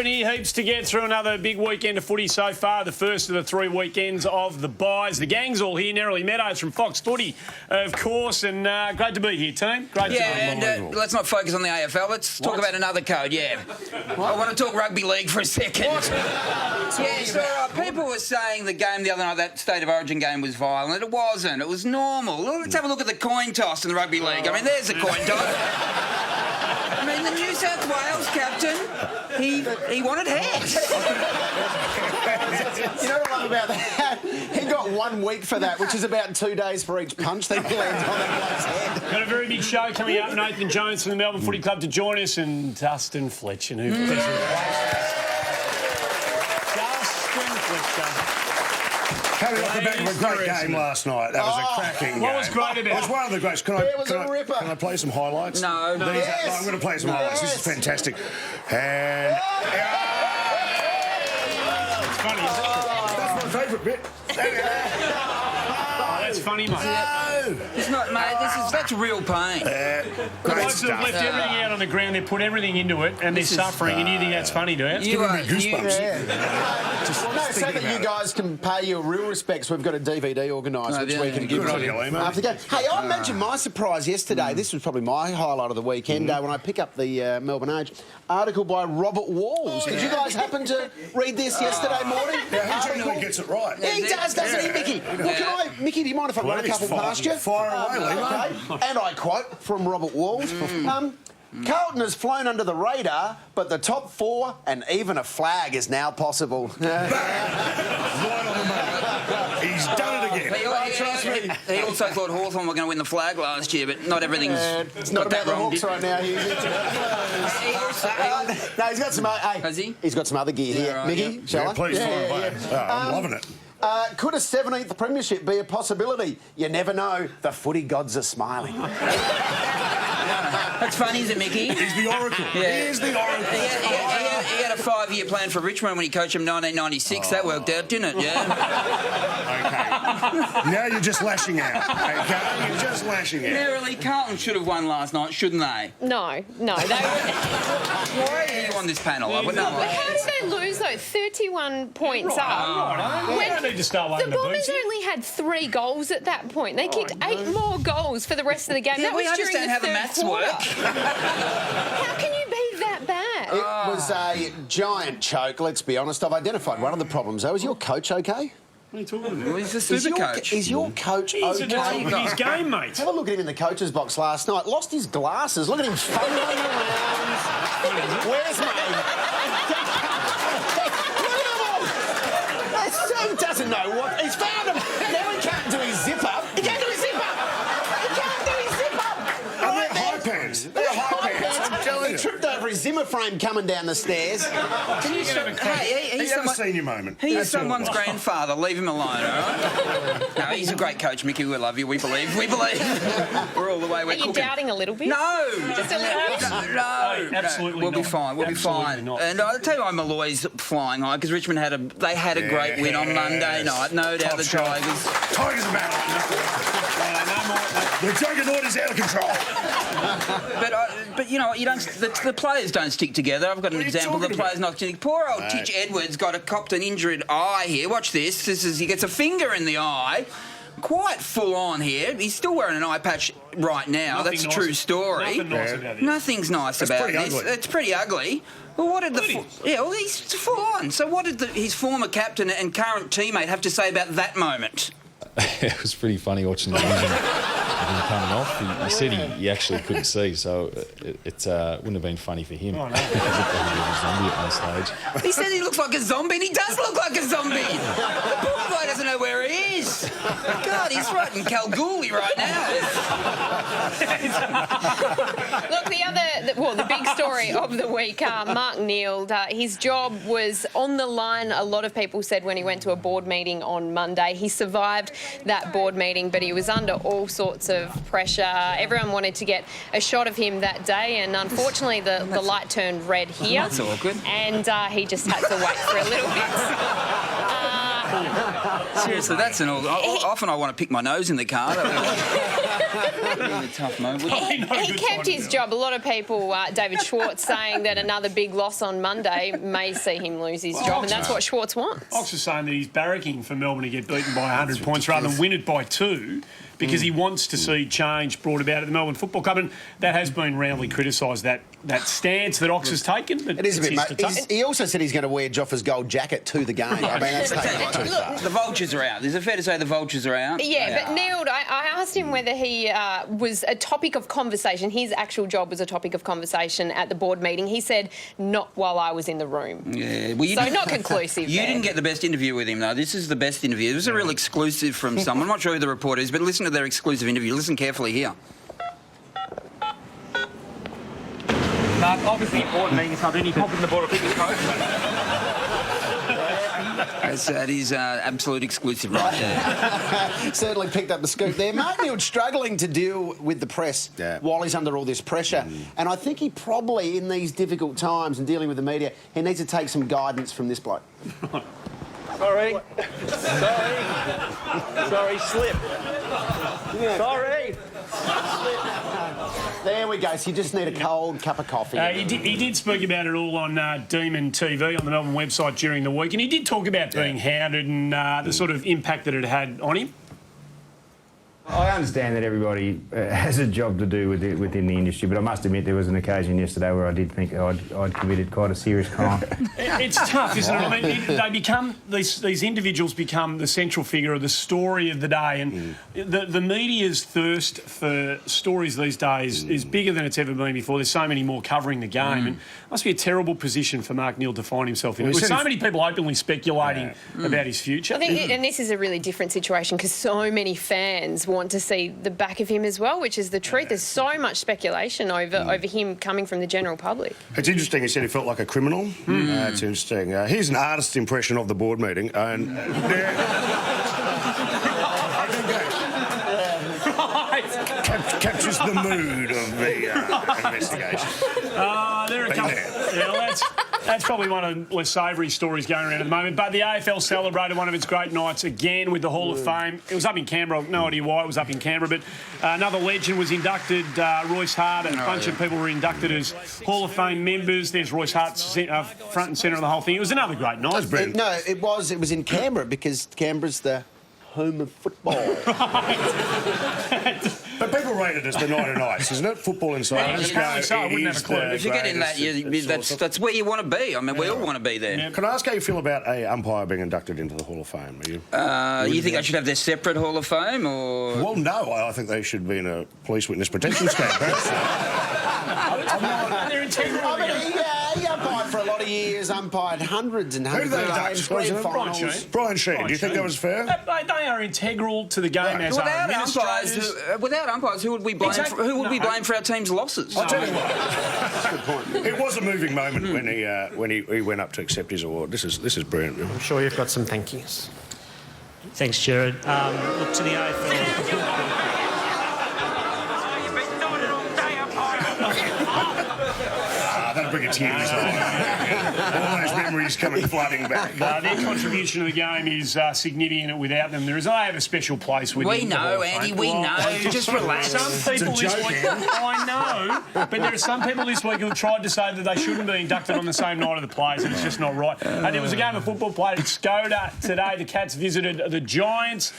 happening. Heaps to get through. Another big weekend of footy so far. The first of the 3 weekends of the buys. The gang's all here. Nerily Meadows from Fox Footy, of course. And great to be here, team. Great to be here. And let's not focus on the AFL. Let's talk about another code, I want to talk rugby league for a second. People were saying the game the other night, that State of Origin game, was violent. It wasn't. It was normal. Let's have a look at the coin toss in the rugby league. I mean, there's a coin toss. I mean, the New South Wales captain, he wanted heads. You know what I love about that? He got 1 week for that, which is about 2 days for each punch that he lands on that bloke's head. Got a very big show coming up. Nathan Jones from the Melbourne Footy Club to join us, and Dustin Fletcher, who Coming off the back of a great game last night. That was a cracking game. What was great about it? It was one of the greats. Can I play some highlights? No. Yes. I'm going to play some highlights. This is fantastic. And... It's funny, isn't it? That's my favourite bit. That's funny, mate. No, it's not, mate. That's real pain. The Great blokes that have stuff. left everything out on the ground, they've put everything into it, and they're suffering, and you think that's funny, do you? You are goosebumps. Well, no, so that you guys can pay your real respects, we've got a DVD organised which we can give Good to on you, you Lima. after the game. Hey, I mentioned my surprise yesterday. This was probably my highlight of the weekend when I pick up the Melbourne Age article by Robert Walls. Did you guys happen to read this yesterday morning? Yeah, he generally gets it right. Yeah, he does, doesn't he, Mickey? Well, Mickey, do you mind if I run a couple past you? Fire away, Lima. Okay. And I quote from Robert Walls. Carlton has flown under the radar, but the top 4 and even a flag is now possible. Right on the money. He's done it again. Trust me. He also thought Hawthorn were going to win the flag last year, but not everything's It's not about the Hawks right now. No, he's got some... Hey, has he? He's got some other gear here. right, Mickey, shall I? Please fire away. I'm loving it. Could a 17th premiership be a possibility? You never know. The footy gods are smiling. That's funny, isn't it, Mickey? He's the oracle. Yeah. He is the oracle. He had a 5-year plan for Richmond when he coached him in 1996. That worked out, didn't it? Yeah. Okay. Now you're just lashing out. Okay? You're just lashing out. Narrowly, Carlton should have won last night, shouldn't they? No. Why are you on this panel? I wouldn't know. But how did they lose, though? 31 points up. We don't need to start waving The the Bombers boots here. only had 3 goals at that point. They kicked 8 more goals for the rest of the game. Yeah, that we was during understand the how the third maths quarter. work. How can you be that bad? It was a giant choke, let's be honest. I've identified one of the problems, though. Is your coach okay? What are you talking about? Well, he's a super coach. Is your coach He's at the top okay? of his game, mate. Have a look at him in the coach's box last night. Lost his glasses. Look at him fumbling around. Where's my... He doesn't know what... He's found him. Now he can't do his zip-up. He can't do his zip-up. He can't do his zip-up. And they're high pants. They're high pants, I'm telling He you. tripped over his Zimmer frame coming down the stairs. Can you stop? Hey, He had a senior moment. He's That's all. someone's grandfather. Leave him alone, all right? No, he's a great coach, Mickey. We love you. We believe. We believe. We're all the way. We're Are you cooking. doubting a little bit? No. Just a little bit? No. absolutely We'll be not. fine. We'll Absolutely be fine. not. And I'll tell you why Malloy's flying high, because Richmond had a great win on Monday night. No doubt the Top shot. Tigers. Tigers are back. The juggernaut is out of control. But you know what? You don't. The players don't stick together. I've got an What are you example. The talking players not sticking. Poor old Mate. Titch Edwards copped an injured eye here. Watch this. He gets a finger in the eye. Quite full on here. He's still wearing an eye patch right now. Nothing That's a nice- true story. Nothing nice about this. Nothing's nice It's about pretty this. ugly. It's pretty ugly. Well, what did It is. well, he's full on. So what did his former captain and current teammate have to say about that moment? It was pretty funny watching the vision of him coming off. He said he actually couldn't see, so it wouldn't have been funny for him. He looked like he was a zombie at one stage. He said he looks like a zombie, and he does look like a zombie. The poor guy doesn't know where he is. God, he's right in Kalgoorlie right now. Look, the big story of the week, Mark Neeld, his job was on the line, a lot of people said, when he went to a board meeting on Monday. He survived that board meeting, but he was under all sorts of pressure. Everyone wanted to get a shot of him that day, and unfortunately the light turned red here. That's awkward. And he just had to wait for a little bit. Seriously, that's an all. Often I want to pick my nose in the car. a tough moment. Probably not a He good kept time to his do it. job. A lot of people, David Schwartz, saying that another big loss on Monday may see him lose his job, and that's what Schwartz wants. Ox is saying that he's barracking for Melbourne to get beaten by 100 points rather than win it by 2 because he wants to see change brought about at the Melbourne Football Club, and that has been roundly criticised, that stance that Ox has taken. But It is a it's bit, his mate. to take. He also said he's going to wear Joffa's gold jacket to the game. I mean, that's taking it too far. The vultures are out. Is it fair to say the vultures are out? Yeah, They but are. Neild, I asked him whether he was a topic of conversation. His actual job was a topic of conversation at the board meeting. He said, not while I was in the room. Yeah, well, you So didn't- not conclusive You there. didn't get the best interview with him, though. This is the best interview. It was a real exclusive from someone. I'm not sure who the reporter is, but listen to their exclusive interview. Listen carefully here. Mark, obviously important meeting this afternoon. You confident the board will pick his coach? That is absolute exclusive right there. Certainly picked up the scoop there. Mark Neild's struggling to deal with the press while he's under all this pressure. And I think he probably, in these difficult times and dealing with the media, he needs to take some guidance from this bloke. Sorry. Sorry, slip. Sorry. There we go. So you just need a cold cup of coffee. He did speak about it all on Demon TV on the Melbourne website during the week, and he did talk about being hounded and the sort of impact that it had on him. I understand that everybody has a job to do within the industry, but I must admit there was an occasion yesterday where I did think I'd committed quite a serious crime. It's tough, isn't it? I mean, they become these individuals become the central figure of the story of the day, and the media's thirst for stories these days is bigger than it's ever been before. There's so many more covering the game, and it must be a terrible position for Mark Neeld to find himself in. Well, With so many people openly speculating about his future. I think, and this is a really different situation because so many fans want to see the back of him as well, which is the truth. There's so much speculation over him coming from the general public. It's interesting, he said he felt like a criminal. It's interesting. Here's an artist's impression of the board meeting. And captures the mood of the investigation. There are a couple. Yeah, well, that's probably one of the less savoury stories going around at the moment. But the AFL celebrated one of its great nights again with the Hall of Fame. It was up in Canberra. I've no idea why it was up in Canberra, but another legend was inducted. Royce Hart. A bunch of people were inducted as Hall of Fame members. There's Royce Hart front and centre of the whole thing. It was another great night. No, it was in Canberra because Canberra's the home of football. But people rate it as the night of nights, isn't it? Football Insider. Yeah, apparently so. I wouldn't have a clue. If you get in that, that's where you want to be. I mean, we all want to be there. Yeah. Can I ask how you feel about a umpire being inducted into the Hall of Fame? Are you? You think they should have their separate Hall of Fame, or...? Well, no. I think they should be in a police witness protection scheme. They're integral. I mean, he umpired for a lot of years, umpired hundreds and Who hundreds did of they games, induct? grand Brian finals. Sheen. Brian Sheen, do you think that was fair? They are integral to the game as are administrators. Without umpires, who would we blame? Exactly. Who would we No. blame for our team's losses? I'll tell you what. It was a moving moment when he went up to accept his award. This is brilliant. I'm sure you've got some thank yous. Thanks, Jared. Look to the AFL. That'll bring a tear to his eye. All those memories coming flooding back. Their contribution to the game is significant. Without them, there is. I have a special place with. We know, Andy. We know. Just relax. Some people this week, I know, but there are some people this week who have tried to say that they shouldn't be inducted on the same night of the players, and it's just not right. And there was a game of football played at Skoda today. The Cats visited the Giants,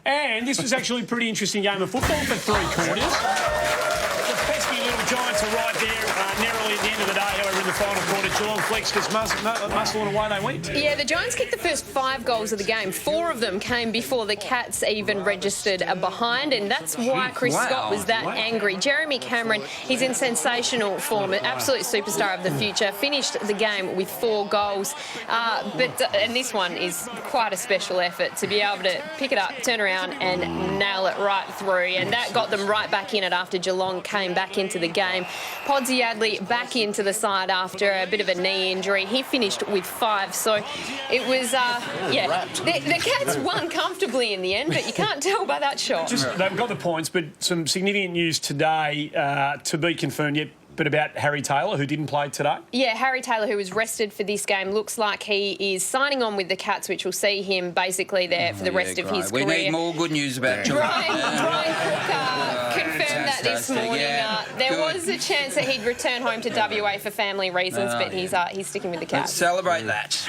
and this was actually a pretty interesting game of football for 3 quarters. The pesky little Giants are right there, narrowly at the end of the day. However, in the final quarter, Geelong flexed his muscle and away they went. Yeah, the Giants kicked the first 5 goals of the game. 4 of them came before the Cats even registered a behind, and that's why Chris Scott was that angry. Jeremy Cameron, he's in sensational form, an absolute superstar of the future, finished the game with 4 goals. And this one is quite a special effort to be able to pick it up, turn around and nail it right through, and that got them right back in it after Geelong came back into the game. Podsy Adley back into the side after a bit of a knee injury. He finished with 5, so it was, the Cats won comfortably in the end, but you can't tell by that shot. They've got the points, but some significant news today to be confirmed yet. But about Harry Taylor, who didn't play today? Yeah, Harry Taylor, who was rested for this game, looks like he is signing on with the Cats, which will see him basically there for the rest of his career. We need more good news about Geelong. Brian Cook confirmed that this morning. There was a chance that he'd return home to WA for family reasons, but he's sticking with the Cats. Let's celebrate that.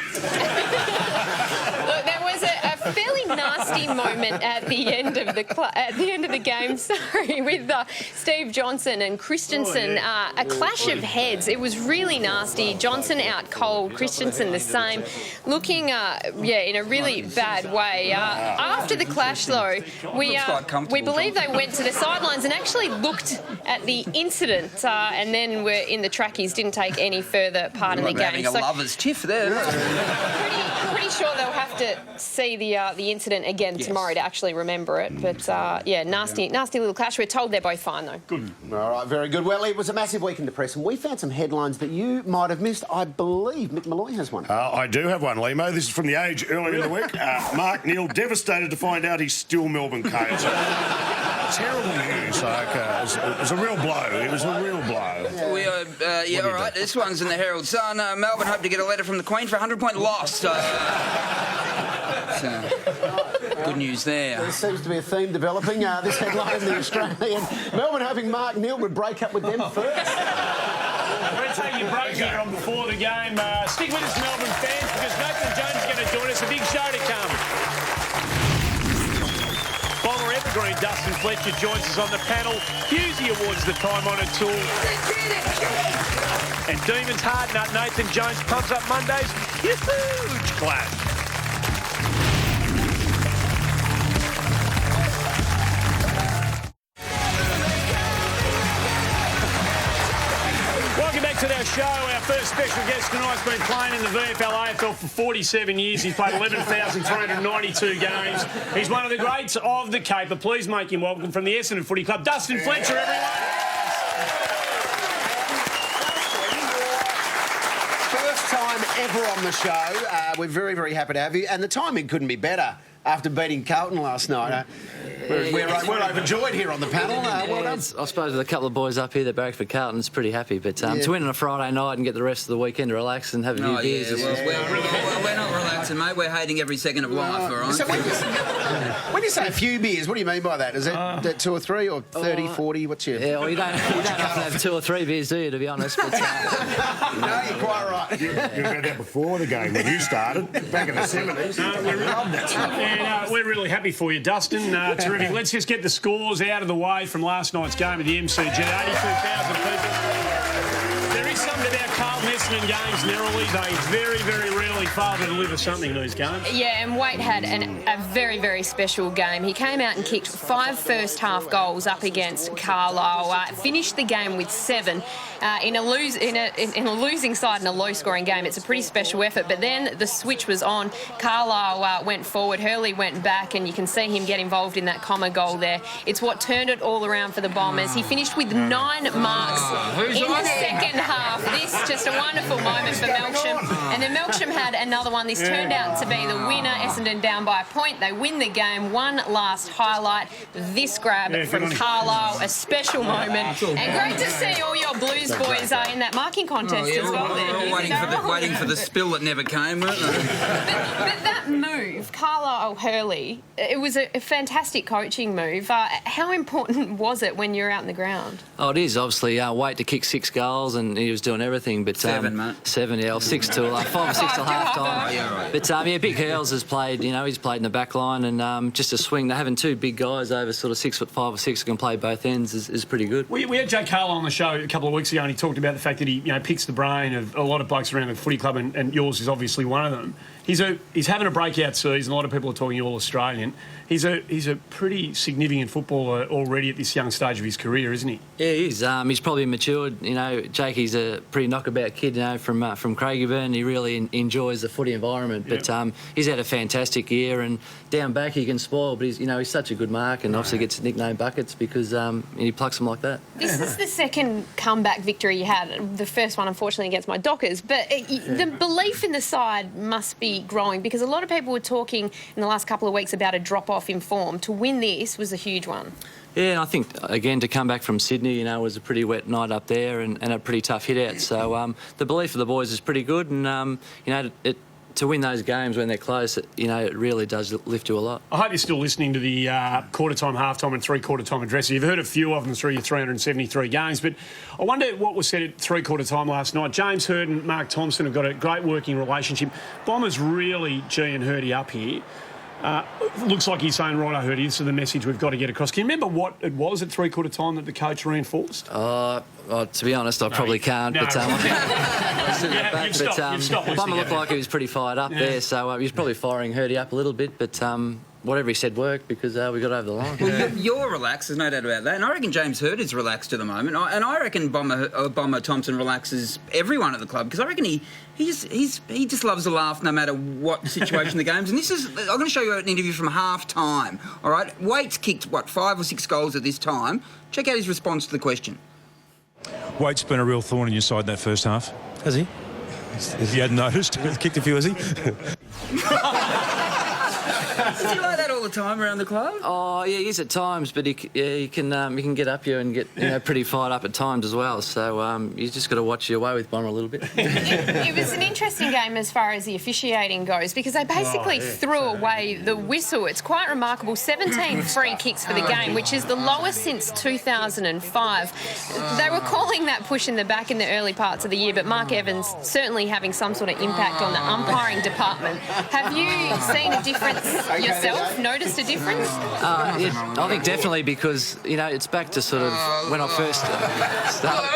Look, there was a fairly nasty moment at the end of the game. Sorry, with Steve Johnson and Christensen, a clash of heads. It was really nasty. Johnson out cold, Christensen the same, looking in a really bad way. After the clash, though, we believe they went to the sidelines and actually looked at the incident, and then were in the trackies. Didn't take any further part in the game. Having a lover's tiff there. Pretty sure they'll have to see the incident again tomorrow to actually remember it. But nasty little clash. We're told they're both fine though. Good. All right, very good. Well, it was a massive week in the press, and we found some headlines that you might have missed. I believe Mick Malloy has one. I do have one, Limo. This is from The Age earlier in the week. Mark Neal devastated to find out he's still Melbourne coach. Terrible news. It was a real blow. It was a real blow. All right. This one's in the Herald Sun. Melbourne hope to get a letter from the Queen for a 100-point loss. Good news there. There seems to be a theme developing. This headline in the Australian. Melbourne hoping Mark Neal would break up with them first. Let's say you broke here on before the game. Stick with us, Melbourne fans, because Nathan Jones is going to join us. A big show to come. Bomber Evergreen Dustin Fletcher joins us on the panel. Husey awards the time-honoured tool. And Demons Hardnut Nathan Jones pumps up Monday's huge clash. Welcome back to our show. Our first special guest tonight's been playing in the VFL AFL for 47 years. He's played 11,392 games. He's one of the greats of the Caper. Please make him welcome from the Essendon Footy Club, Dustin Fletcher, everyone. First time ever on the show. We're very, very happy to have you. And the timing couldn't be better after beating Carlton last night. We're overjoyed here on the panel. Well done. I suppose with a couple of boys up here that barrack for Carlton, it's pretty happy. But to win on a Friday night and get the rest of the weekend to relax and have a few beers. We're not relaxing, mate. We're hating every second of life, all right? So when you say a few beers, what do you mean by that? Is it 2 or 3 or 30, 40? What's your... Yeah, well, you don't have to have 2 or 3 beers, do you, to be honest? But, no, you're quite right. You had that before the game when you started, back in the 70s. We loved that stuff. And we're really happy for you, Dustin. Terrific. Let's just get the scores out of the way from last night's game at the MCG. 82,000 people. There is something about Carlton Essendon games, Nerily. They very, very rarely fail to deliver something in these games. Yeah, and Waite had a very, very special game. He came out and kicked 5 first-half goals up against Carlisle. Finished the game with 7. In a losing side in a low-scoring game, it's a pretty special effort. But then the switch was on. Carlisle went forward. Hurley went back, and you can see him get involved in that comma goal there. It's what turned it all around for the Bombers. He finished with 9 marks in the second half. This just a wonderful moment for Melksham. And then Melksham had another one. This turned out to be the winner. Essendon down by a point. They win the game. One last highlight. This grab from Carlisle. A special moment. And great to see all your Blues boys in that marking contest as well. Waiting for the spill that never came, weren't they? But that move, Carlisle Hurley, it was a fantastic coaching move. How important was it when you're out in the ground? Oh, it is, obviously. Waite to kick 6 goals, and he was doing everything. But 7, mate. 7, yeah. 6 till 5 or 6 till half time. Right. But Big Hurls has played, he's played in the back line, and just a swing. They're having 2 big guys over sort of 6'5" or 6 who can play both ends is pretty good. We had Jake Carlisle on the show a couple of weeks ago, and he talked about the fact that he picks the brain of a lot of blokes around the footy club, and yours is obviously one of them. He's having a breakout season. A lot of people are talking All-Australian. He's a pretty significant footballer already at this young stage of his career, isn't he? Yeah, he is. He's probably matured. Jake, he's a pretty knockabout kid, from Craigieburn. He really enjoys the footy environment. But he's had a fantastic year, and down back he can spoil. But he's such a good mark, and obviously gets nicknamed Buckets because he plucks them like that. This is the second comeback victory you had. The first one, unfortunately, against my Dockers. But the belief in the side must be growing, because a lot of people were talking in the last couple of weeks about a drop-off in form. To win this was a huge one. Yeah, and I think, again, to come back from Sydney, was a pretty wet night up there and a pretty tough hit-out. So the belief of the boys is pretty good, and, to win those games when they're close, it really does lift you a lot. I hope you're still listening to the quarter-time, half-time and three-quarter-time addresses. You've heard a few of them through your 373 games, but I wonder what was said at three-quarter-time last night. James Hird and Mark Thompson have got a great working relationship. Bomber's really G and Hirdy up here. Looks like he's saying, right, I heard you, this is the message we've got to get across. Can you remember what it was at three-quarter time that the coach reinforced? To be honest, I probably can't. No. But Bomber looked like he was pretty fired up there, so he was probably firing Hirdy up a little bit, but whatever he said worked because we got over the line. Well, you're relaxed, there's no doubt about that. And I reckon James Hird is relaxed at the moment. And I reckon Bomber Thompson relaxes everyone at the club because I reckon he just loves to laugh no matter what situation the game's. And I'm going to show you an interview from half-time, all right? Waite's kicked, 5 or 6 goals at this time. Check out his response to the question. Waite's been a real thorn in your side in that first half. Has he? If you hadn't noticed, kicked a few, has he? Is he like that all the time around the club? Oh, yeah, he is at times, but he can get up you and get pretty fired up at times as well. So you just got to watch your way with Bomber a little bit. It was an interesting game as far as the officiating goes because they basically threw away the whistle. It's quite remarkable. 17 free kicks for the game, which is the lowest since 2005. They were calling that push in the back in the early parts of the year, but Mark Evans certainly having some sort of impact on the umpiring department. Have you seen a difference yourself? Noticed a difference? Yeah, I think definitely because, it's back to sort of when I first started.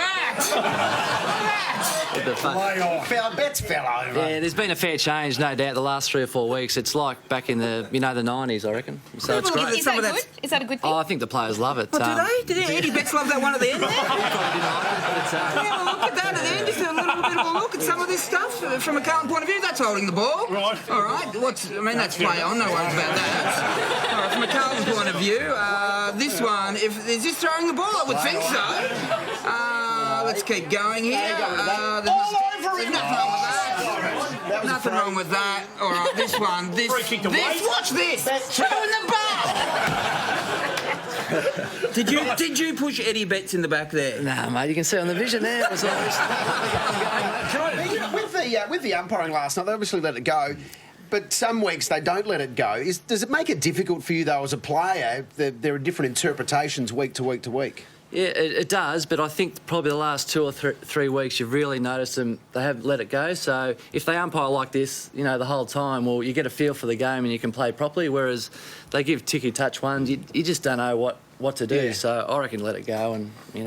Bets fell over. Yeah, there's been a fair change, no doubt, the last 3 or 4 weeks. It's like back in the, the 90s, I reckon. So it's great. Is that good? Is that a good thing? Oh, I think the players love it. Oh, do they? Did Eddie Betts love that one at the end there? Probably didn't like it, but Yeah, well, look at that at the end. Just a little bit of a look at some of this stuff from a Carlton point of view. That's holding the ball. Right. All right. That's play on. No worries about that. All right, from a Carlton point of view, this one, is this throwing the ball? I would think so. Let's keep going here. There's nothing wrong with that. Nothing wrong with that. All right, this one. Watch this. Throwing the ball. Did you push Eddie Betts in the back there? Nah, mate, you can see on the vision there. It was With the umpiring last night, they obviously let it go. But some weeks they don't let it go. Does it make it difficult for you, though, as a player? There are different interpretations week to week to week. Yeah, it does, but I think probably the last 2 or 3 weeks you've really noticed them, they have let it go. So if they umpire like this, the whole time, well, you get a feel for the game and you can play properly, whereas they give ticky-touch ones, you just don't know what to do. Yeah. So I reckon let it go and, you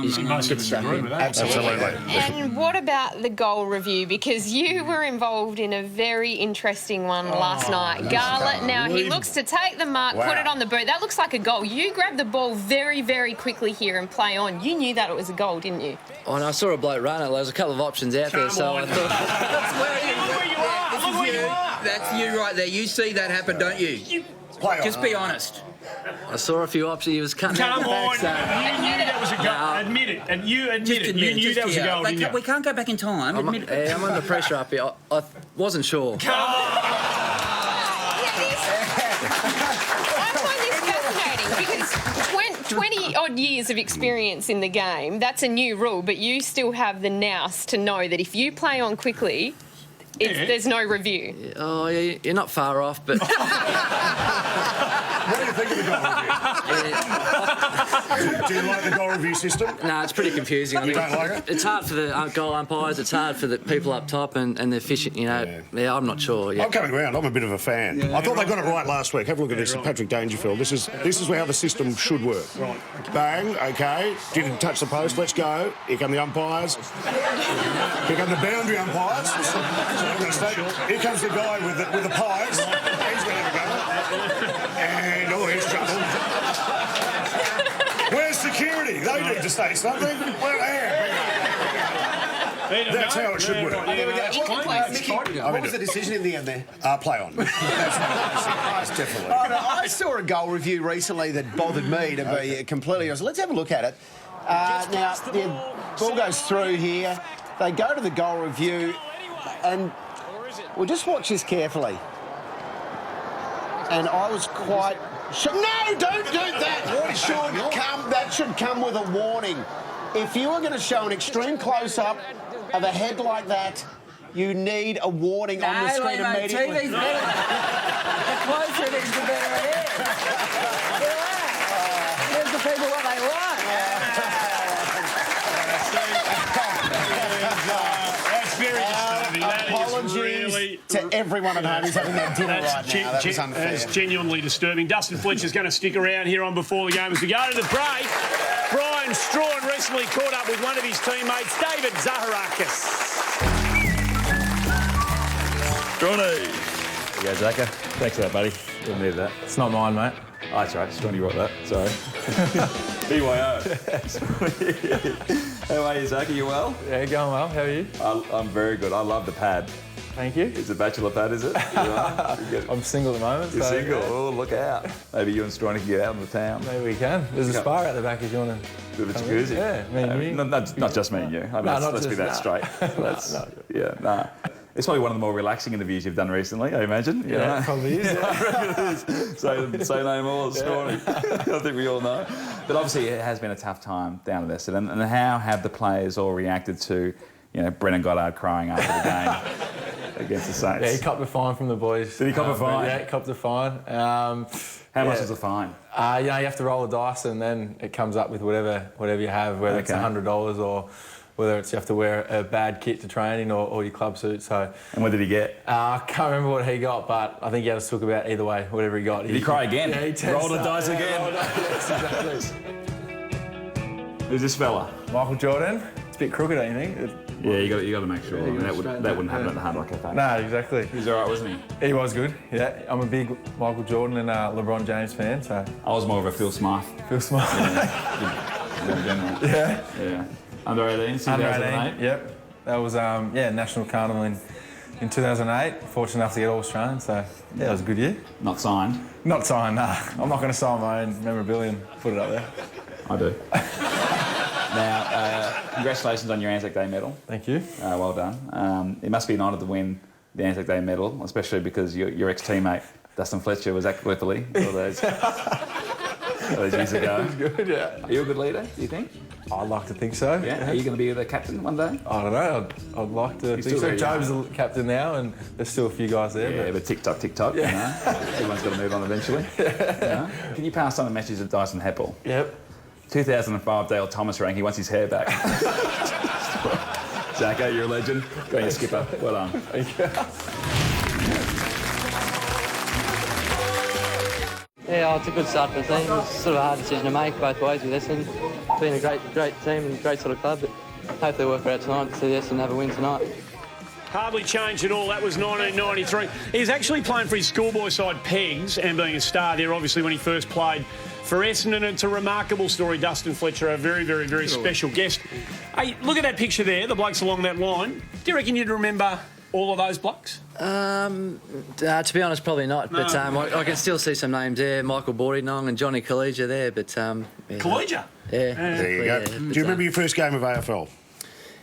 just get stuck in. Absolutely. And what about the goal review? Because you were involved in a very interesting one last night. Garlett, now he looks to take the mark, put it on the boot. That looks like a goal. You grabbed the ball very, very quickly here and play on. You knew that it was a goal, didn't you? Oh, and I saw a bloke run it. There was a couple of options out there, so I thought... That's where you are. That's you right there. You see that happen, don't you? Just be honest. I saw a few options. He was cutting out the back, so... You knew that was a goal. Admit it. And you admit it. You knew that was a goal, didn't you? We can't go back in time. Admit it. I'm under pressure up here. I wasn't sure. I find this fascinating because 20-odd years of experience in the game, that's a new rule, but you still have the nous to know that if you play on quickly... There's no review. Yeah, oh, yeah, you're not far off, but... What do you think of the goal review? Do you like the goal review system? No, it's pretty confusing. You don't like it? It's hard for the goal umpires, it's hard for the people up top and the fishing, Yeah, I'm not sure. Yeah. I'm coming around. I'm a bit of a fan. I thought they got it right last week. Have a look at this. Patrick Dangerfield. This is how the system should work. Right. Bang, OK. Didn't touch the post. Let's go. Here come the umpires. Here come the boundary umpires. Here comes the guy with the pies. He's going to go. And, here's trouble. Where's security? They need to say something. That's how it should work. What was the decision in the end there? Play on. That's definitely. I saw a goal review recently that bothered me to be completely honest. Let's have a look at it. Now, the ball goes through here. They go to the goal review and we'll just watch this carefully. And I was quite... No, don't do that! That should come with a warning. If you were going to show an extreme close-up of a head like that, You need a warning on the screen Limo, immediately. TV's better. The closer it is, the better it is. Give the people what they want. That's very disturbing. That is Apologies really... to everyone at home who's having their dinner right now. That was unfair. That's genuinely disturbing. Dustin Fletcher's going to stick around here on Before the Game as we go to the break. Brian Strawn recently caught up with one of his teammates, David Zaharakis. Strawny. There you go, Zaka. Thanks for that, buddy. You'll need that. It's not mine, mate. Oh, that's right. Strawny wrote that. Sorry. BYO. How are you, Zaka? You well? Yeah, going well. How are you? I'm very good. I love the pad. Thank you. It's a bachelor pad, is it? I'm single at the moment. You're so, single? yeah. Oh, look out. Maybe you and Strawny can get out in the town. Maybe we can. There's a spa out the back if you want to. Do the jacuzzi? Yeah, me and you. Not just me and you. I mean, let's be that straight. Yeah. It's probably one of the more relaxing interviews you've done recently, I imagine. Yeah, it probably is. I reckon it is. Say no more, Strawny. I think we all know. But obviously it has been a tough time down at Essendon. And how have the players all reacted to, Brendan Goddard crying after the game against the Saints? Yeah, he copped a fine from the boys. Did he cop a fine? Yeah, he copped a fine. How much is the fine? You have to roll the dice and then it comes up with whatever you have, whether it's $100 or whether it's you have to wear a bad kit to training or your club suit. So. And what did he get? I can't remember what he got, but I think he had to talk about either way, whatever he got. Did he cry again? Yeah, he rolled the dice again. Yes, exactly. Who's this fella? Michael Jordan. It's a bit crooked, don't you think? Yeah, you got to make sure. I mean, that wouldn't happen at the Hard Rock Cafe. No, exactly. He was all right, wasn't he? He was good. Yeah, I'm a big Michael Jordan and LeBron James fan. So I was more of a Phil Smythe. Phil Smythe. Yeah. Yeah. Under 18, 2008. Yep. That was National Carnival in 2008. Fortunate enough to get all Australian. So yeah, it was a good year. Not signed. Not signed. Nah. I'm not going to sign my own memorabilia and put it up there. I do. Now, congratulations on your Anzac Day medal. Thank you. Well done. It must be an honour to win the Anzac Day medal, especially because your ex-teammate, Dustin Fletcher, was at Gallipoli all those years ago. It was good, yeah. Are you a good leader, do you think? I'd like to think so. Yeah. Are you going to be the captain one day? I don't know. I'd like to think so. Job's the captain now, and there's still a few guys there. Yeah, but tick-tock, tick-tock, Everyone's got to move on eventually. Can you pass on a message to Dyson Heppel? Yep. 2005 Dale Thomas rank, he wants his hair back. Zacko, you're a legend. Go ahead, skipper. Well done. Thank you. Yeah, it's a good start for the team. It's sort of a hard decision to make both ways with Essendon. It's been a great team and great sort of club, but hopefully work out tonight to see Essendon have a win tonight. Hardly changed at all. That was 1993. He's actually playing for his schoolboy side, Pegs, and being a star there, obviously, when he first played for Essendon. It's a remarkable story. Dustin Fletcher, a very, very, very special guest. Hey, look at that picture there, the blokes along that line. Do you reckon you'd remember all of those blokes? To be honest, probably not. No. But I can still see some names there. Michael Boardinong and Johnny Collegia there. But Collegia? Yeah. There you go. Do you remember your first game of AFL?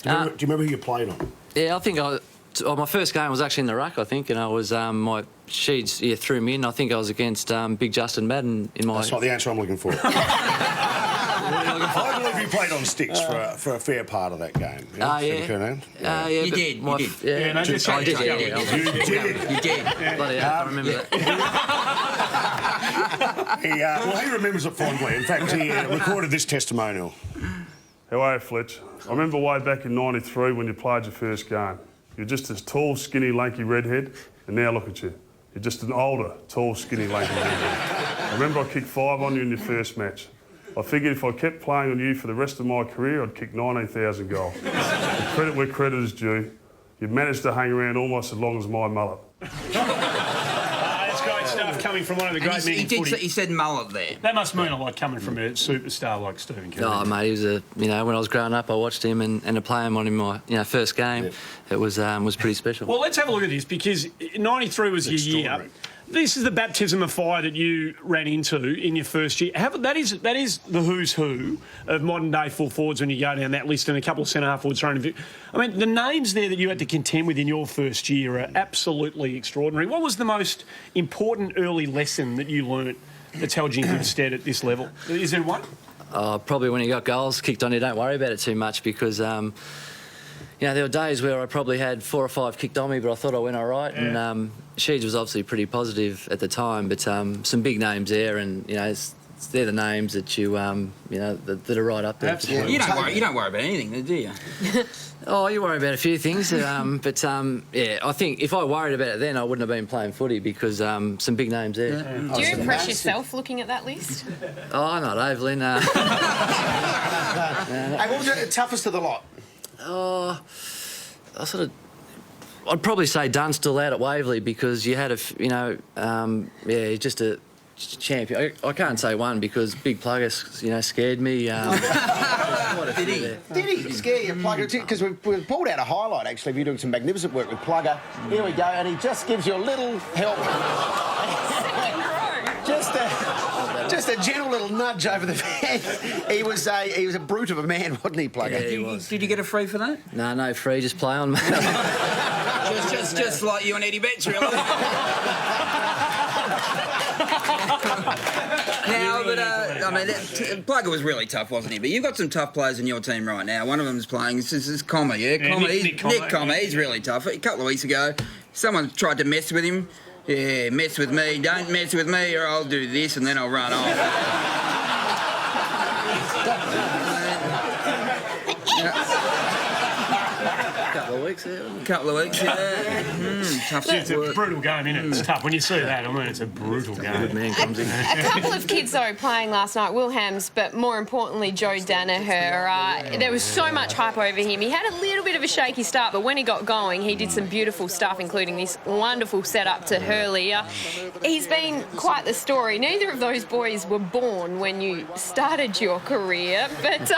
Do you remember who you played on? Yeah, I think my first game was actually in the ruck, I think, and I was my Sheeds threw me in. I think I was against Big Justin Madden in my. That's not the answer I'm looking for. I believe you played on sticks for a fair part of that game. Yeah. You did. You did. I did. You did. Bloody hell, I remember that. He remembers it fondly. In fact, he recorded this testimonial. How are you, Fletch? I remember way back in '93 when you played your first game. You're just this tall, skinny, lanky redhead, and now look at you. You're just an older, tall, skinny, lanky redhead. I remember I kicked 5 on you in your first match. I figured if I kept playing on you for the rest of my career, I'd kick 19,000 goals. Credit where credit is due. You've managed to hang around almost as long as my mullet. That's great stuff coming from one of the great men in footy. He said mullet there. That must mean a lot coming from a superstar like Stephen Curry. Oh, mate, he was when I was growing up, I watched him and to play him on in my first game. Yep. It was pretty special. Well, let's have a look at this because '93 was your year. This is the baptism of fire that you ran into in your first year. That is the who's who of modern day full forwards when you go down that list, and a couple of centre half forwards thrown in. I mean, the names there that you had to contend with in your first year are absolutely extraordinary. What was the most important early lesson that you learnt that's held you in good stead at this level? Is there one? Probably when you got goals kicked on you, don't worry about it too much because. you know, there were days where I probably had 4 or 5 kicked on me, but I thought I went all right. Yeah. And Sheeds was obviously pretty positive at the time, but some big names there, and you know, they're the names that you know that are right up there. You don't worry about anything, do you? Oh, you worry about a few things, but yeah, I think if I worried about it then, I wouldn't have been playing footy because some big names there. Do you impress yourself looking at that list? Oh, not overly, no. Hey, what was the toughest of the lot? Oh, I'd probably say Dunstall out at Waverley because you had yeah, just a champion. I can't say one because Big Plugger, you know, scared me. Did he scare you, Plugger? Because we've pulled out a highlight, actually, of you doing some magnificent work with Plugger. Here we go, and he just gives you a little help. Just a gentle little nudge over the fence. He was a brute of a man, wasn't he, Plugger? Yeah, he was. Did you get a free for that? No free, just play on, mate. just like you and Eddie Betts, really. Now, but I mean, Plugger was really tough, wasn't he? But you've got some tough players in your team right now. One of them's playing. This is Commer, yeah? Nick Commer. He's really tough. A couple of weeks ago, someone tried to mess with him. Yeah, mess with me. Don't mess with me, or I'll do this, and then I'll run off. Couple of weeks, yeah. Tough It's a brutal game, isn't it? It's tough. When you see that, I mean, it's a brutal game. Good man comes in. A couple of kids, though, playing last night, Will Hams, but more importantly, Joe Danaher. There was so much hype over him. He had a little bit of a shaky start, but when he got going, he did some beautiful stuff, including this wonderful setup to Hurley. He's been quite the story. Neither of those boys were born when you started your career, but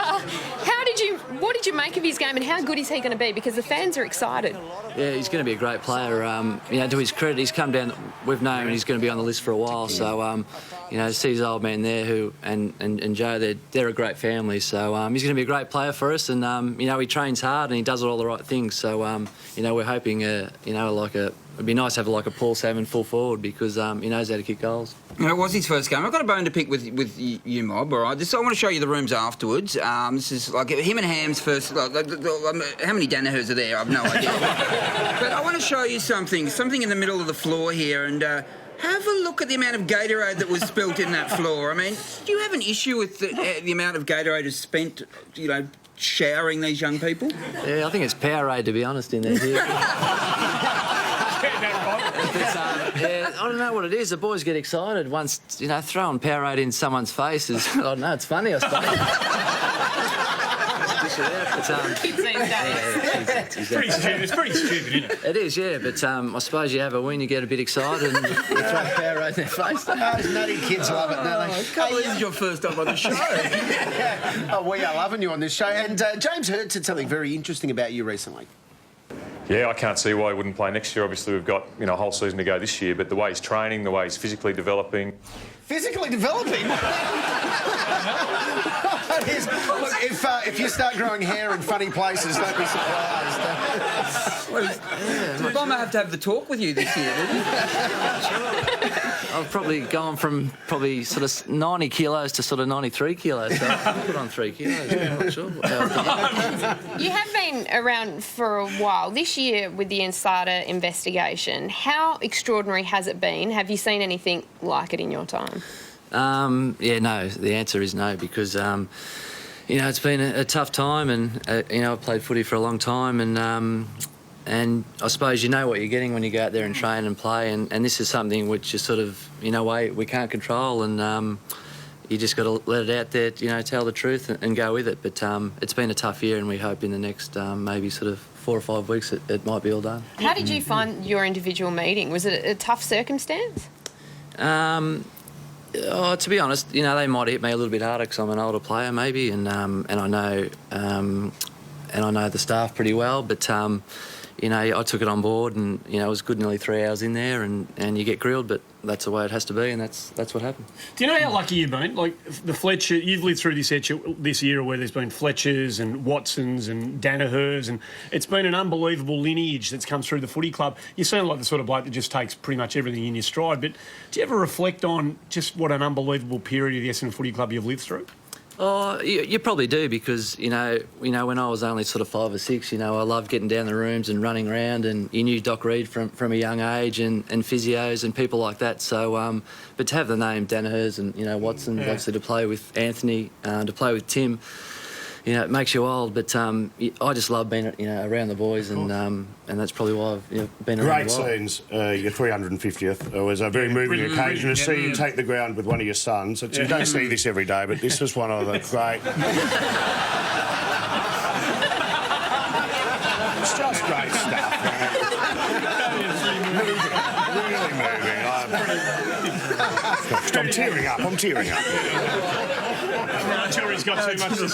what did you make of his game, and how good is he going to be? Because the fans are excited. Yeah, he's going to be a great player. You know, to his credit, he's come down. We've known he's going to be on the list for a while. So, you know, to see his old man there, and Joe, they're a great family. So he's going to be a great player for us. And you know, he trains hard and he does all the right things. So you know, we're hoping, you know, it'd be nice to have like a Paul Salmon full forward because he knows how to kick goals. You know, it was his first game. I've got a bone to pick with you, Mob, all right? I want to show you the rooms afterwards. This is like him and Ham's first... how many Danahers are there? I've no idea. But I want to show you something in the middle of the floor here, and have a look at the amount of Gatorade that was spilt in that floor. I mean, do you have an issue with the amount of Gatorade is spent, you know, showering these young people? Yeah, I think it's Powerade, to be honest, in there. Yeah, I don't know what it is. The boys get excited once, you know, throwing Powerade in someone's face is, I don't know, it's funny, I suppose. It's pretty stupid, isn't it? It is, yeah, but I suppose you have a win, you get a bit excited and you throw Powerade in their face. Those nutty kids love it, don't they? I can't believe this is your first time on the show. Oh, we are loving you on this show. And James Hird said something very interesting about you recently. Yeah, I can't see why he wouldn't play next year. Obviously, we've got, you know, a whole season to go this year, but the way he's training, the way he's physically developing... Physically developing? Look, if you start growing hair in funny places, don't be surprised. Did Bomber have to have the talk with you this year, didn't he? I've probably gone from sort of 90 kilos to sort of 93 kilos, so I've put on 3 kilos. I'm not sure. You have been around for a while. This year with the Insider investigation, how extraordinary has it been? Have you seen anything like it in your time? Yeah, no. The answer is no because, you know, it's been a tough time and, you know, I've played footy for a long time and I suppose you know what you're getting when you go out there and train and play and this is something which is sort of, in a way, we can't control and you just got to let it out there, you know, tell the truth and go with it. But it's been a tough year and we hope in the next maybe sort of 4 or 5 weeks it might be all done. How did you find your individual meeting? Was it a tough circumstance? Oh, to be honest, you know, they might hit me a little bit harder because I'm an older player, maybe, and I know the staff pretty well. But you know, I took it on board, and you know, it was good nearly 3 hours in there, and you get grilled, but that's the way it has to be, and that's what happened. Do you know how lucky you've been? Like the Fletcher, you've lived through this era where there's been Fletchers and Watsons and Danahers, and it's been an unbelievable lineage that's come through the footy club. You seem like the sort of bloke that just takes pretty much everything in your stride, but do you ever reflect on just what an unbelievable period of the Essendon Footy Club you've lived through? Oh, you probably do because when I was only sort of 5 or 6, I loved getting down the rooms and running around, and you knew Doc Reed from a young age, and physios and people like that. So, but to have the name Danaher's and Watson, obviously to play with Anthony, to play with Tim, it makes you old. But I just love being around the boys, and that's probably why I've been around. Great scenes. Your 350th. It was a very moving occasion to see you take the ground with one of your sons. You don't see this every day, but this was one of the great. It's just great stuff. Really moving. I'm tearing up. I'm sure he's got too much. I'm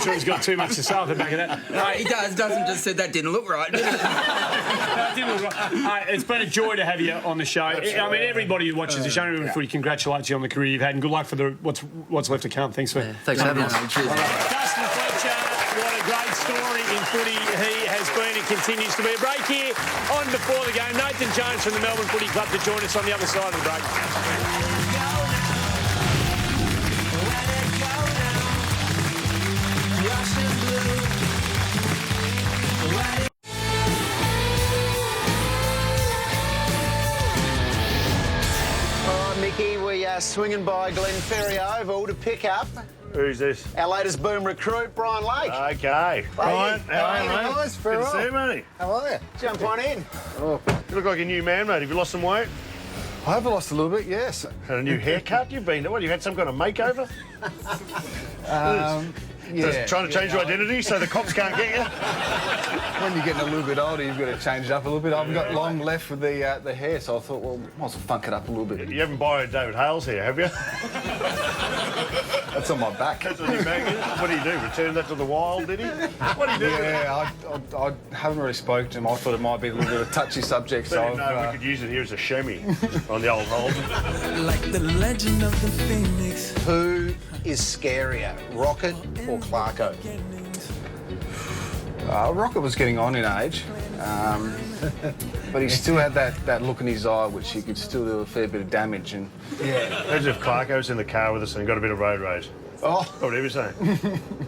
sure he's got too much to say off the back of that. Right, he doesn't just said that didn't look right, did it? No, it didn't look right. It's been a joy to have you on the show. Absolutely. I mean, everybody who watches the show, everybody congratulates you on the career you've had, and good luck for what's left to come. Thanks for thanks for having us. Dustin Fletcher, what a great story in footy he has been and continues to be. A break here on Before the Game. Nathan Jones from the Melbourne Footy Club to join us on the other side of the break. Mickey, we are swinging by Glenferrie Oval to pick up. Who's this? Our latest boom recruit, Brian Lake. Okay. Brian, how are you, mate? Guys? Good to see you, mate. How are you? Jump on in. Oh, you look like a new man, mate. Have you lost some weight? I have lost a little bit, yes. Had a new haircut? You've been... What, you had some kind of makeover? Yeah. Trying to change your identity so the cops can't get you? When you're getting a little bit older, you've got to change it up a little bit. I've got long left with the hair, so I thought, well, might as well funk it up a little bit. You haven't borrowed David Hale's hair, have you? That's on my back. That's on your back. What do you do? Return that to the wild, did he? What do you do? Yeah, I haven't really spoken to him. I thought it might be a little bit of a touchy subject, so we could use it here as a shemmy on the old hold. Like the legend of the Phoenix. Who is scarier, Rocket or Clarko? Rocket was getting on in age, but he still had that look in his eye which he could still do a fair bit of damage. And yeah, imagine if Clarko's in the car with us and got a bit of road rage. Oh, what he was saying.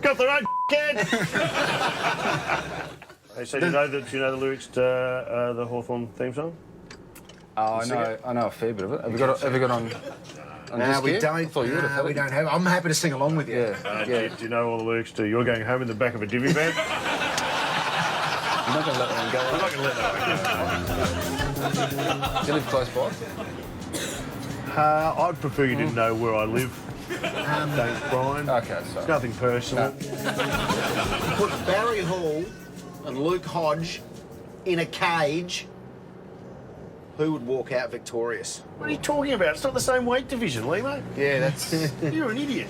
Got the road, kid. Hey, so do you know the lyrics to the Hawthorn theme song? I know a fair bit of it. Have we got on? No, we don't. I thought you would have. We don't have. I'm happy to sing along with you. Yeah. Do you know all the lyrics to "You're Going Home" in the back of a divvy van? You're not going to let that one go. I'm not going to let that one go. Do you live close by? I'd prefer you didn't know where I live. Thanks, Brian. Okay, sorry. It's nothing personal. Put Barry Hall and Luke Hodge in a cage. Who would walk out victorious? What are you talking about? It's not the same weight division, Limo. Yeah, that's... You're an idiot.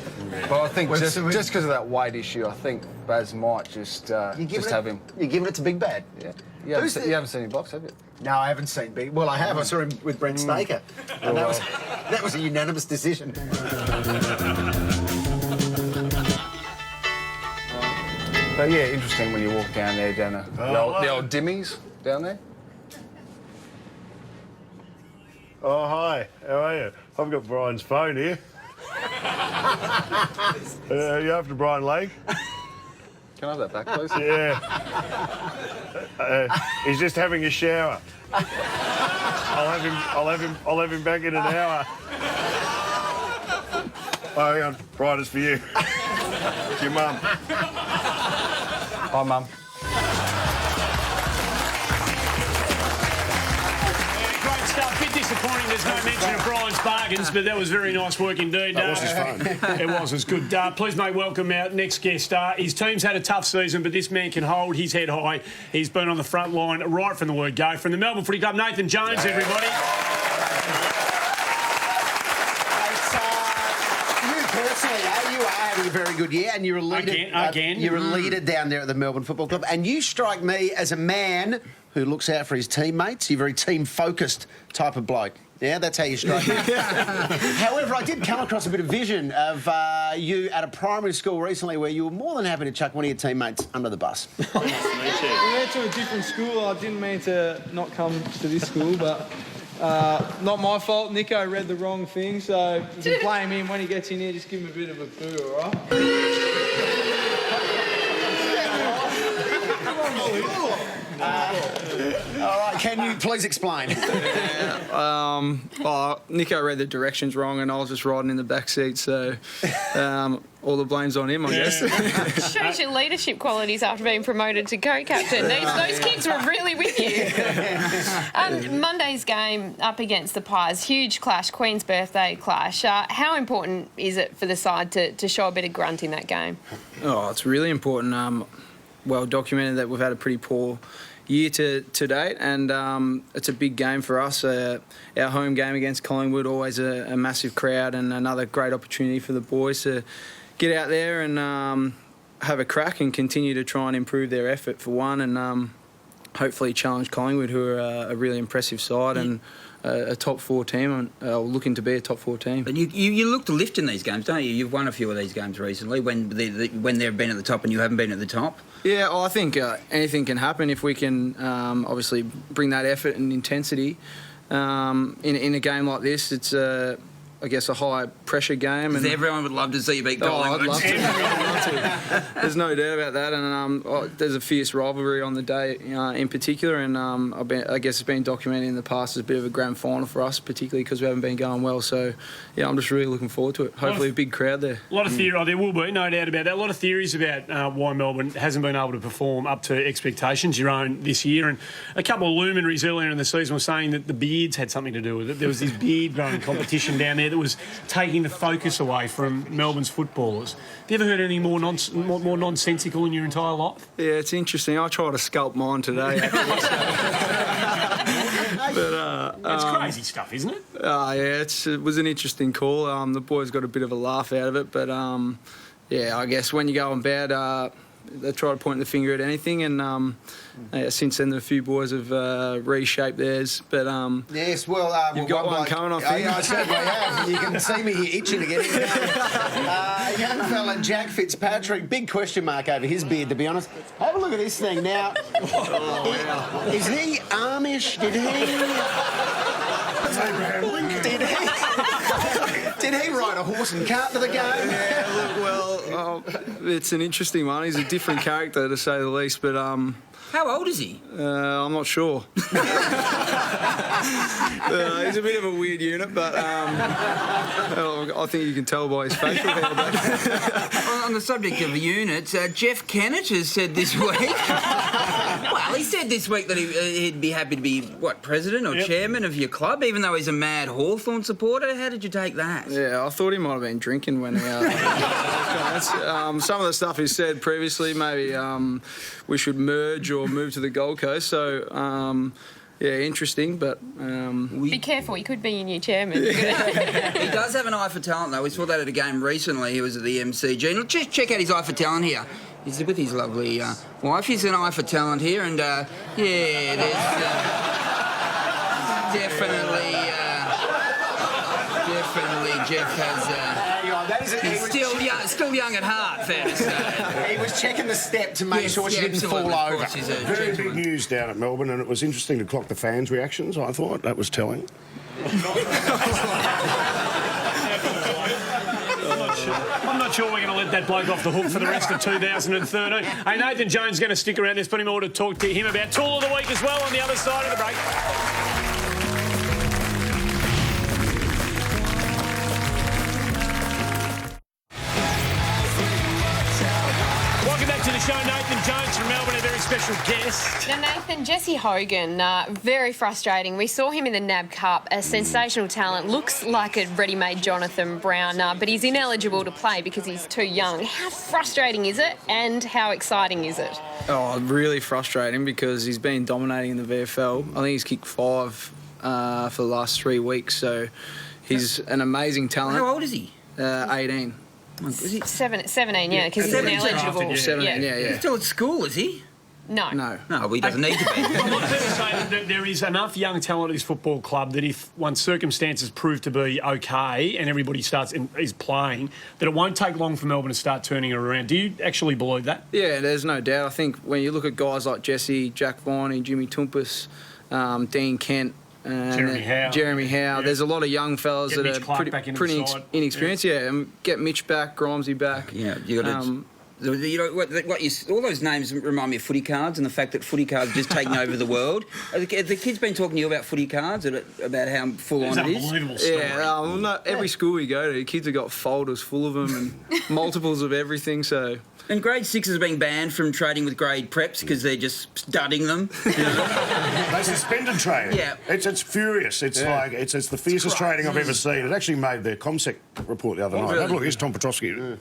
Well, I think just because of that weight issue, I think Baz might just have him. You're giving it to Big Bad? Yeah. You haven't seen him box, have you? No, I haven't seen Big... Well, I have. I saw him with Brent Staker. And that was a unanimous decision. But yeah, interesting when you walk down there, the old Dimmies down there. Oh, hi. How are you? I've got Brian's phone here. Are you after Brian Lake? Can I have that back, please? Yeah. He's just having a shower. I'll have him back in an hour. Oh, hang on. Brian, it's for you. It's your mum. Hi, Mum. Disappointing there's no mention of Brian's bargains, but that was very nice work indeed. That was his phone. It was good. Please, mate, welcome our next guest. His team's had a tough season, but this man can hold his head high. He's been on the front line right from the word go. From the Melbourne Footy Club, Nathan Jones, everybody. You personally, you are having a very good year, and you're a leader. Again. You're a leader down there at the Melbourne Football Club, and you strike me as a man who looks out for his teammates. You're a very team-focused type of bloke. Yeah, that's how you strike me. However, I did come across a bit of vision of you at a primary school recently where you were more than happy to chuck one of your teammates under the bus. We went to a different school. I didn't mean to not come to this school, but Not my fault. Nico read the wrong thing, so you can blame him. When he gets in here, just give him a bit of a boo, all right? All right, can you please explain? Nico read the directions wrong, and I was just riding in the back seat, so all the blame's on him, I guess. Shows your leadership qualities after being promoted to co-captain. Those kids were really with you. Monday's game up against the Pies, huge clash, Queen's birthday clash. How important is it for the side to show a bit of grunt in that game? Oh, it's really important. Well documented that we've had a pretty poor year to date, and it's a big game for us. Our home game against Collingwood, always a massive crowd, and another great opportunity for the boys to get out there and have a crack and continue to try and improve their effort for one, and hopefully challenge Collingwood, who are a really impressive side and a top 4 team, looking to be a top 4 team. But you look to lift in these games, don't you? You've won a few of these games recently when they've been at the top and you haven't been at the top. Yeah, well, I think anything can happen if we can obviously bring that effort and intensity. In a game like this, it's I guess a high pressure game, and everyone would love to see you beat Collingwood. I'd love to. There's no doubt about that, and there's a fierce rivalry on the day in particular, and I guess it's been documented in the past as a bit of a grand final for us, particularly because we haven't been going well. So yeah, I'm just really looking forward to it. Hopefully a big crowd there. A lot of theory. There will be, no doubt about that. A lot of theories about why Melbourne hasn't been able to perform up to expectations, your own this year, and a couple of luminaries earlier in the season were saying that the beards had something to do with it. There was this beard growing competition down there that was taking the focus away from Melbourne's footballers. Have you ever heard any more nonsensical in your entire life? Yeah, it's interesting. I tried to sculpt mine today. It's crazy stuff, isn't it? Yeah, it was an interesting call. The boys got a bit of a laugh out of it, but yeah, I guess when you go on bad, they try to point the finger at anything, and since then a few boys have reshaped theirs. But yes, well, you've got one coming, I think. I certainly have. You can see me here itching to get in. Young fella Jack Fitzpatrick, big question mark over his beard, to be honest. Have a look at this thing now. Is he Amish? Did he ride a horse and cart to the game? Yeah, look, well, it's an interesting one. He's a different character, to say the least, but how old is he? I'm not sure. He's a bit of a weird unit, but I think you can tell by his facial hair. Well, on the subject of units, Jeff Kennett has said this week. Well, he said this week that he'd be happy to be president or chairman of your club, even though he's a mad Hawthorn supporter. How did you take that? Yeah, I thought he might have been drinking when he. Some of the stuff he said previously, maybe we should merge or move to the Gold Coast. So, yeah, interesting, but... Be careful, he could be your new chairman. He does have an eye for talent, though. We saw that at a game recently. He was at the MCG. And just check out his eye for talent here. He's with his lovely wife. He's an eye for talent here, and yeah, there's definitely Jeff has... he's still young at heart, fair to say. He was checking the step to make sure she didn't fall over. Very big news down at Melbourne, and it was interesting to clock the fans' reactions. I thought that was telling. I'm not sure we're going to let that bloke off the hook for the rest of 2013. Hey, Nathan Jones is going to stick around. There's plenty more to talk to him about. Tool of the week as well on the other side of the break. Welcome back to the show. Nathan Jones from Melbourne, a very special guest. Now, Nathan, Jesse Hogan, very frustrating. We saw him in the NAB Cup, a sensational talent, looks like a ready-made Jonathan Brown, but he's ineligible to play because he's too young. How frustrating is it, and how exciting is it? Oh, really frustrating, because he's been dominating in the VFL. I think he's kicked 5 for the last 3 weeks, so he's an amazing talent. How old is he? 18. 17, yeah, because he's ineligible. 17, yeah. He's still at school, is he? No. No, he doesn't need to be. I'm not fair to say that there is enough young talent at this football club that if once circumstances prove to be okay and everybody is playing, that it won't take long for Melbourne to start turning it around. Do you actually believe that? Yeah, there's no doubt. I think when you look at guys like Jesse, Jack Viney, Jimmy Toumpas, Dean Kent, And Jeremy Howe. Yeah. There's a lot of young fellas Get that Mitch are Clark back into pretty the side. inexperienced. And get Mitch back, Grimesy back. Yeah, you got to. You know all those names remind me of footy cards, and the fact that footy cards are just taking over the world. Have the kids been talking to you about footy cards, about how full on it is? Unbelievable story. Yeah, every school we go to, kids have got folders full of them and multiples of everything. So. And grade 6 is being banned from trading with grade preps because they're just studying them. You know? They suspended trading. Yeah. It's furious. It's like it's the fiercest trading I've ever seen. It actually made the ComSec report the other night. Really? Have a look, here's Tom Petrosky.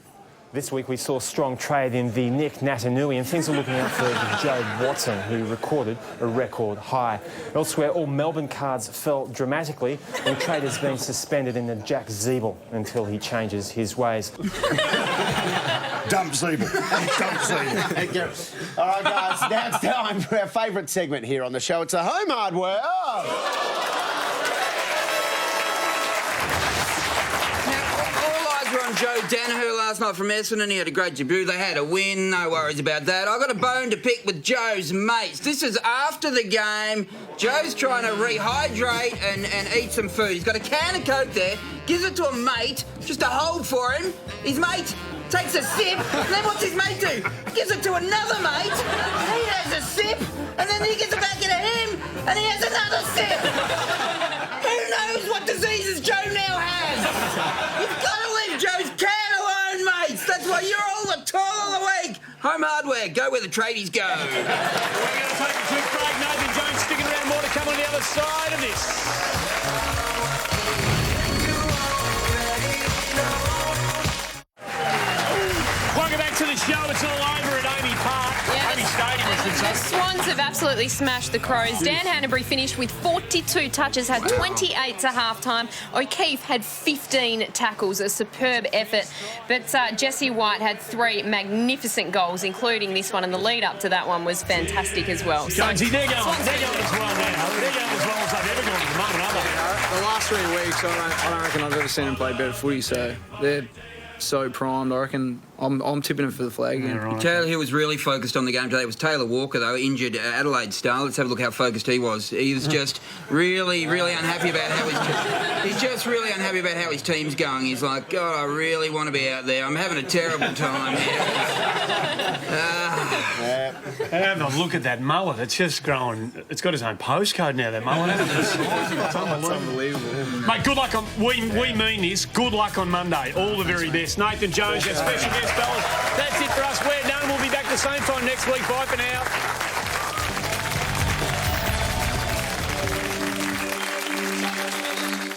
This week we saw strong trade in the Nick Natanui, and things are looking up for Joe Watson, who recorded a record high. Elsewhere, all Melbourne cards fell dramatically, and trade has been suspended in the Jack Zeeble until he changes his ways. Dump Zeeble. Dump Zeeble. Thank you. All right, guys, now it's time for our favourite segment here on the show. It's a home hardware. Were on Joe Danaher last night from Essendon. He had a great debut. They had a win. No worries about that. I got a bone to pick with Joe's mates. This is after the game. Joe's trying to rehydrate and eat some food. He's got a can of Coke there. Gives it to a mate just to hold for him. His mate takes a sip. And then what's his mate do? Gives it to another mate. He has a sip. And then he gives it back into him. And he has another sip. Who knows what diseases Joe now has? You've got to leave Joe's can alone, mates. That's why you're all the toil of the week. Home hardware. Go where the tradies go. We're going to take it to Craig. Nathan Jones sticking around. More to come on the other side of this. Welcome back to the show. It's all over at Amy Park. Amy Stadium, I should say. The Swans have absolutely smashed the Crows. Dan Hanbury finished with 42 touches, had 28 to half-time. O'Keefe had 15 tackles, a superb effort. But Jesse White had 3 magnificent goals, including this one, and the lead-up to that one was fantastic as well. Jonesy, they're going as well now. They're going as well as they've ever gone at the moment, aren't they? The last 3 weeks, I don't reckon I've ever seen them play better footy, so they're so primed. I reckon I'm tipping it for the flag again. You tell he was really focused on the game today. It was Taylor Walker, though, injured Adelaide style. Let's have a look how focused he was. He was just really unhappy about how he's just really unhappy about how his team's going. He's like, God, I really want to be out there. I'm having a terrible time here. Have a look at that mullet. It's just growing. It's got its own postcode now, that mullet. It's unbelievable. Mate, good luck on... We mean this. Good luck on Monday. All the very best. Nathan Jones, our special guest, fellas. That's it for us. We're done. We'll be back the same time next week. Bye for now.